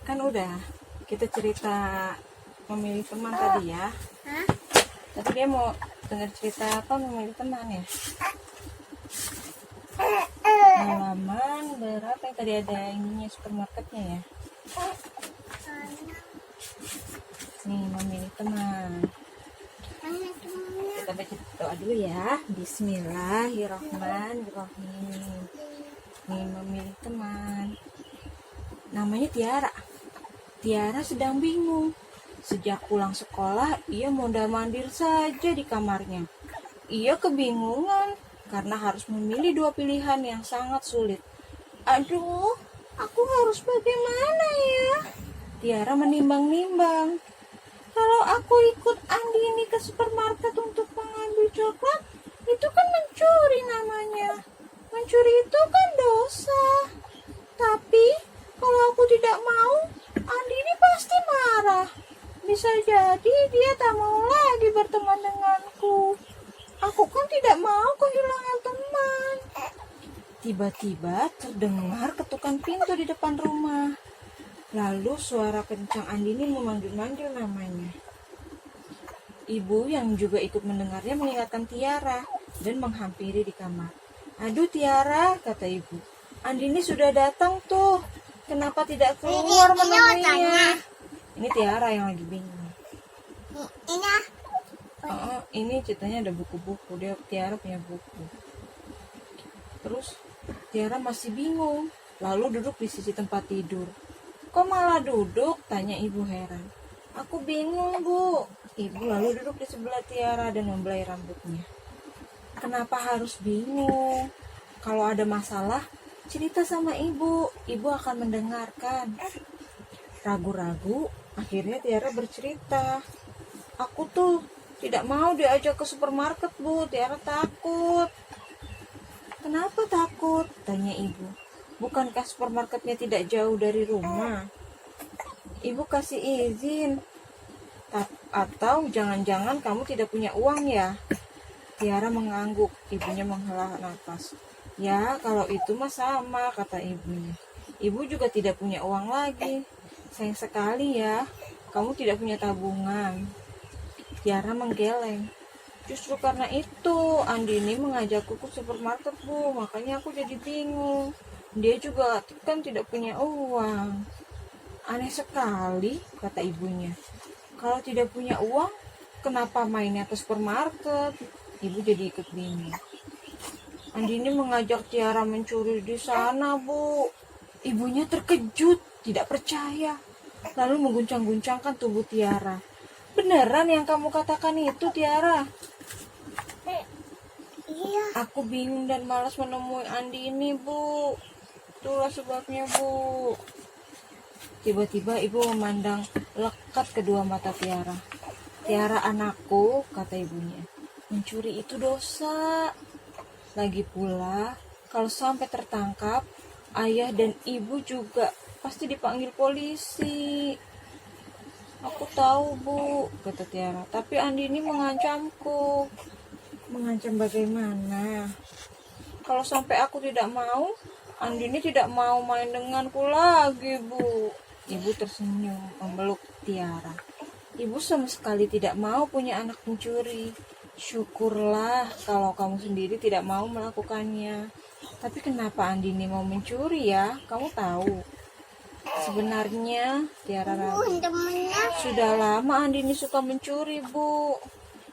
Kan udah kita cerita memilih teman tadi ya. Tadi dia mau dengar cerita apa memilih teman ya? Halaman berapa yang tadi ada ininya supermarketnya ya? Nih memilih teman. Kita baca doa dulu ya. Bismillahirrahmanirrahim. Nih memilih teman. Namanya Tiara. Tiara sedang bingung. Sejak pulang sekolah, ia mondar-mandir saja di kamarnya. Ia kebingungan karena harus memilih dua pilihan yang sangat sulit. Aduh, aku harus bagaimana ya? Tiara menimbang-nimbang. Kalau aku ikut Andini ke supermarket untuk mengambil coklat, itu kan mencuri namanya. Mencuri itu kan dosa. Tapi kalau aku tidak mau, Andini pasti marah. Bisa jadi dia tak mau lagi berteman denganku. Aku kan tidak mau kehilangan teman. Tiba-tiba terdengar ketukan pintu di depan rumah. Lalu suara kencang Andini memanggil-manggil namanya. Ibu yang juga ikut mendengarnya mengingatkan Tiara dan menghampiri di kamar. Aduh Tiara, kata ibu. Andini sudah datang tuh. Kenapa tidak keluar menemuinya? Ini Tiara yang lagi bingung. Ini ceritanya ada buku-buku. Tiara punya buku. Terus Tiara masih bingung. Lalu duduk di sisi tempat tidur. Kok malah duduk? Tanya ibu heran. Aku bingung, Bu. Ibu lalu duduk di sebelah Tiara dan membelai rambutnya. Kenapa harus bingung? Kalau ada masalah, cerita sama ibu. Ibu akan mendengarkan. Ragu-ragu, akhirnya Tiara bercerita. Aku tuh tidak mau diajak ke supermarket, Bu. Tiara takut. Kenapa takut? Tanya ibu. Bukankah supermarketnya tidak jauh dari rumah? Ibu kasih izin. Atau jangan-jangan kamu tidak punya uang ya? Tiara mengangguk. Ibunya menghela nafas. Ya, kalau itu mah sama, kata ibunya. Ibu juga tidak punya uang lagi. Sayang sekali ya, kamu tidak punya tabungan. Tiara menggeleng. Justru karena itu, Andini mengajakku ke supermarket, Bu. Makanya aku jadi bingung. Dia juga kan tidak punya uang. Aneh sekali, kata ibunya. Kalau tidak punya uang, kenapa mainnya ke supermarket? Ibu jadi ikut bingung. Andini mengajak Tiara mencuri di sana, Bu. Ibunya terkejut, tidak percaya. Lalu mengguncang-guncangkan tubuh Tiara. Beneran yang kamu katakan itu, Tiara? Iya. Aku bingung dan malas menemui Andini, Bu. Itulah sebabnya, Bu. Tiba-tiba ibu memandang lekat kedua mata Tiara. Tiara anakku, kata ibunya. Mencuri itu dosa. Lagi pula, kalau sampai tertangkap, ayah dan ibu juga pasti dipanggil polisi. Aku tahu, Bu, kata Tiara. Tapi Andini mengancamku. Mengancam bagaimana? Kalau sampai aku tidak mau, Andini tidak mau main denganku lagi, Bu. Ibu tersenyum memeluk Tiara. Ibu sama sekali tidak mau punya anak pencuri. Syukurlah kalau kamu sendiri tidak mau melakukannya. Tapi kenapa Andini mau mencuri ya? Kamu tahu? Sebenarnya, Tiara ragu. Sudah lama Andini suka mencuri, Bu.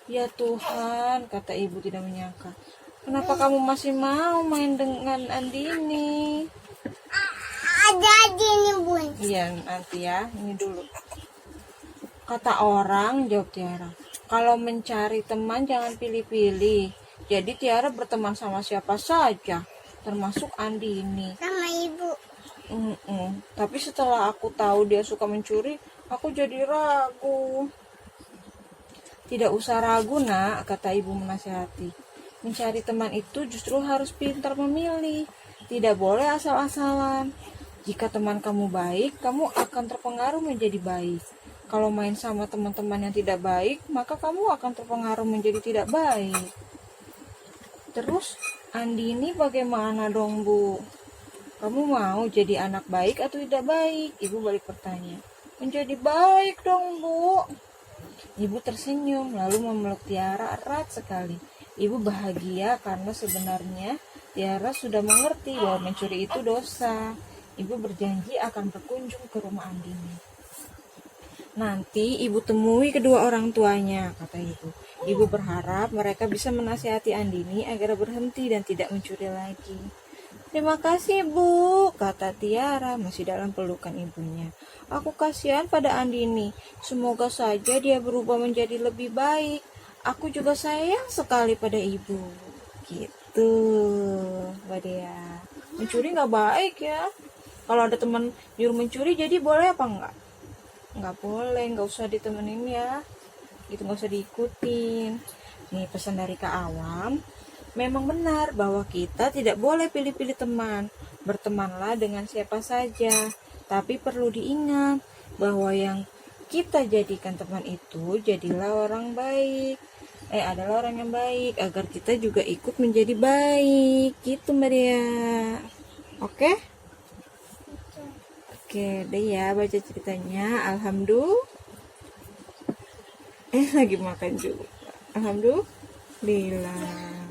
Ya Tuhan, kata ibu tidak menyangka. Kenapa kamu masih mau main dengan Andini? Ada Andini, Bu. Iya, nanti ya. Ini dulu. Kata orang, jawab Tiara. Kalau mencari teman jangan pilih-pilih. Jadi Tiara berteman sama siapa saja, termasuk Andini. Sama ibu. Tapi setelah aku tahu dia suka mencuri, aku jadi ragu. Tidak usah ragu, Nak, kata ibu menasihati. Mencari teman itu justru harus pintar memilih. Tidak boleh asal-asalan. Jika teman kamu baik, kamu akan terpengaruh menjadi baik. Kalau main sama teman-teman yang tidak baik, maka kamu akan terpengaruh menjadi tidak baik. Terus, Andini bagaimana dong, Bu? Kamu mau jadi anak baik atau tidak baik? Ibu balik bertanya. Menjadi baik dong, Bu. Ibu tersenyum lalu memeluk Tiara erat sekali. Ibu bahagia karena sebenarnya Tiara sudah mengerti bahwa mencuri itu dosa. Ibu berjanji akan berkunjung ke rumah Andini. Nanti ibu temui kedua orang tuanya, kata ibu. Ibu berharap mereka bisa menasihati Andini agar berhenti dan tidak mencuri lagi. Terima kasih, Bu, kata Tiara masih dalam pelukan ibunya. Aku kasihan pada Andini. Semoga saja dia berubah menjadi lebih baik. Aku juga sayang sekali pada ibu. Gitu, Mbak Dea. Mencuri nggak baik ya. Kalau ada teman nyuruh mencuri, jadi boleh apa enggak? Nggak boleh, nggak usah ditemenin ya. Itu nggak usah diikutin. Nih pesan dari Kak Awam. Memang benar bahwa kita tidak boleh pilih-pilih teman. Bertemanlah dengan siapa saja. Tapi perlu diingat bahwa yang kita jadikan teman itu jadilah orang baik. Adalah orang yang baik agar kita juga ikut menjadi baik. Gitu Mbak Dea. Oke? Oke, deh ya baca ceritanya. Alhamdulillah. Lagi makan juga. Alhamdulillah.